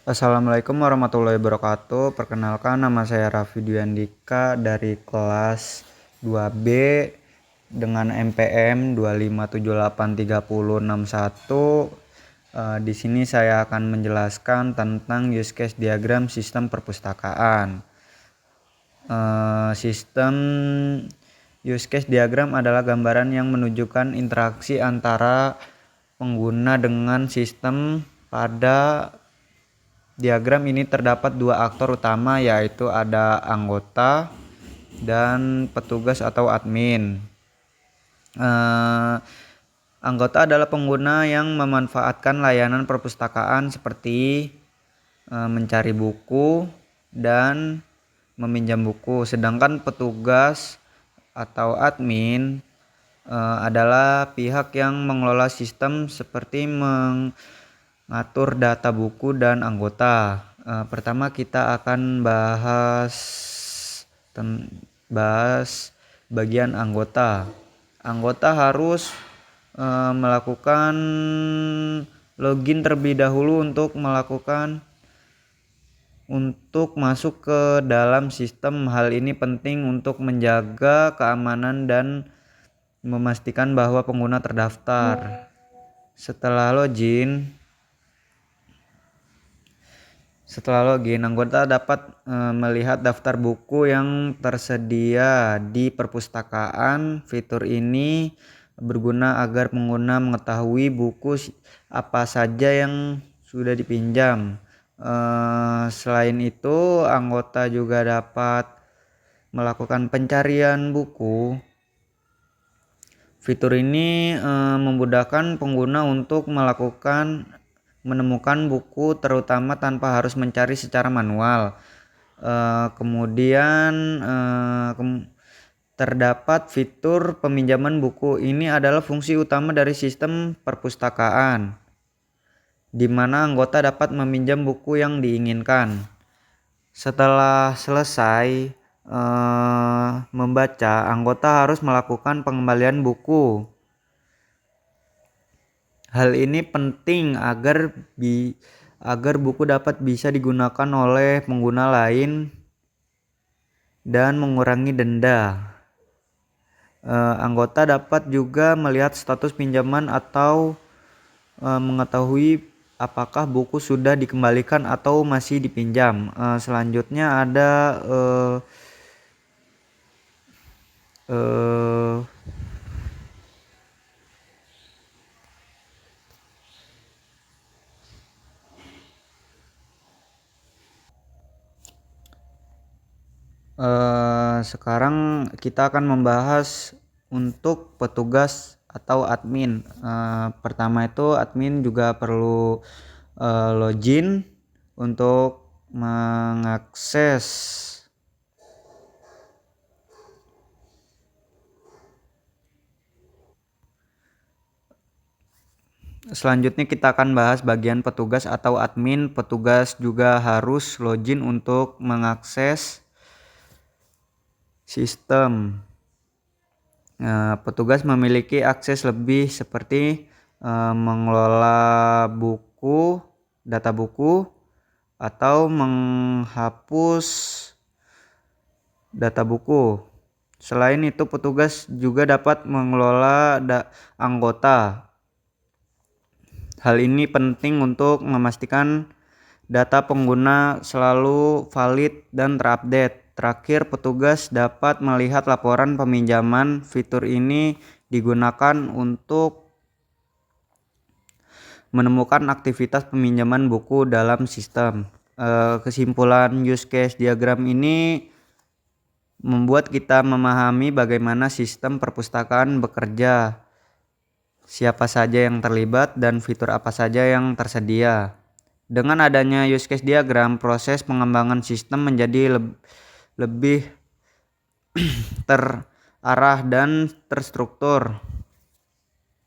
Assalamualaikum warahmatullahi wabarakatuh. Perkenalkan, nama saya Raffi Dwiandika dari kelas 2B dengan MPM 2578361. Di sini saya akan menjelaskan tentang use case diagram sistem perpustakaan. Sistem use case diagram adalah gambaran yang menunjukkan interaksi antara pengguna dengan sistem. Pada diagram ini terdapat dua aktor utama, yaitu ada anggota dan petugas atau admin. Anggota adalah pengguna yang memanfaatkan layanan perpustakaan seperti mencari buku dan meminjam buku. Sedangkan petugas atau admin adalah pihak yang mengelola sistem seperti mengatur data buku dan anggota. Pertama kita akan bahas bagian anggota. Anggota harus melakukan login terlebih dahulu untuk masuk ke dalam sistem. Hal ini penting untuk menjaga keamanan dan memastikan bahwa pengguna terdaftar. Setelah login, anggota dapat melihat daftar buku yang tersedia di perpustakaan. Fitur ini berguna agar pengguna mengetahui buku apa saja yang sudah dipinjam. Selain itu, anggota juga dapat melakukan pencarian buku. Fitur ini memudahkan pengguna untuk menemukan buku, terutama tanpa harus mencari secara manual. Terdapat fitur peminjaman buku. Ini adalah fungsi utama dari sistem perpustakaan, di mana anggota dapat meminjam buku yang diinginkan. Setelah selesai membaca, anggota harus melakukan pengembalian buku. Hal ini penting agar buku dapat bisa digunakan oleh pengguna lain dan mengurangi denda. Anggota dapat juga melihat status pinjaman atau mengetahui apakah buku sudah dikembalikan atau masih dipinjam. Selanjutnya ada sekarang kita akan membahas untuk petugas atau admin. Pertama itu admin juga perlu login untuk mengakses. Selanjutnya kita akan bahas bagian petugas atau admin. Petugas juga harus login untuk mengakses sistem. Petugas memiliki akses lebih seperti mengelola buku, data buku, atau menghapus data buku. Selain itu, petugas juga dapat mengelola anggota. Hal ini penting untuk memastikan data pengguna selalu valid dan terupdate. Terakhir, petugas dapat melihat laporan peminjaman. Fitur ini digunakan untuk menemukan aktivitas peminjaman buku dalam sistem. Kesimpulan use case diagram ini membuat kita memahami bagaimana sistem perpustakaan bekerja, siapa saja yang terlibat, dan fitur apa saja yang tersedia. Dengan adanya use case diagram, proses pengembangan sistem menjadi lebih terarah dan terstruktur.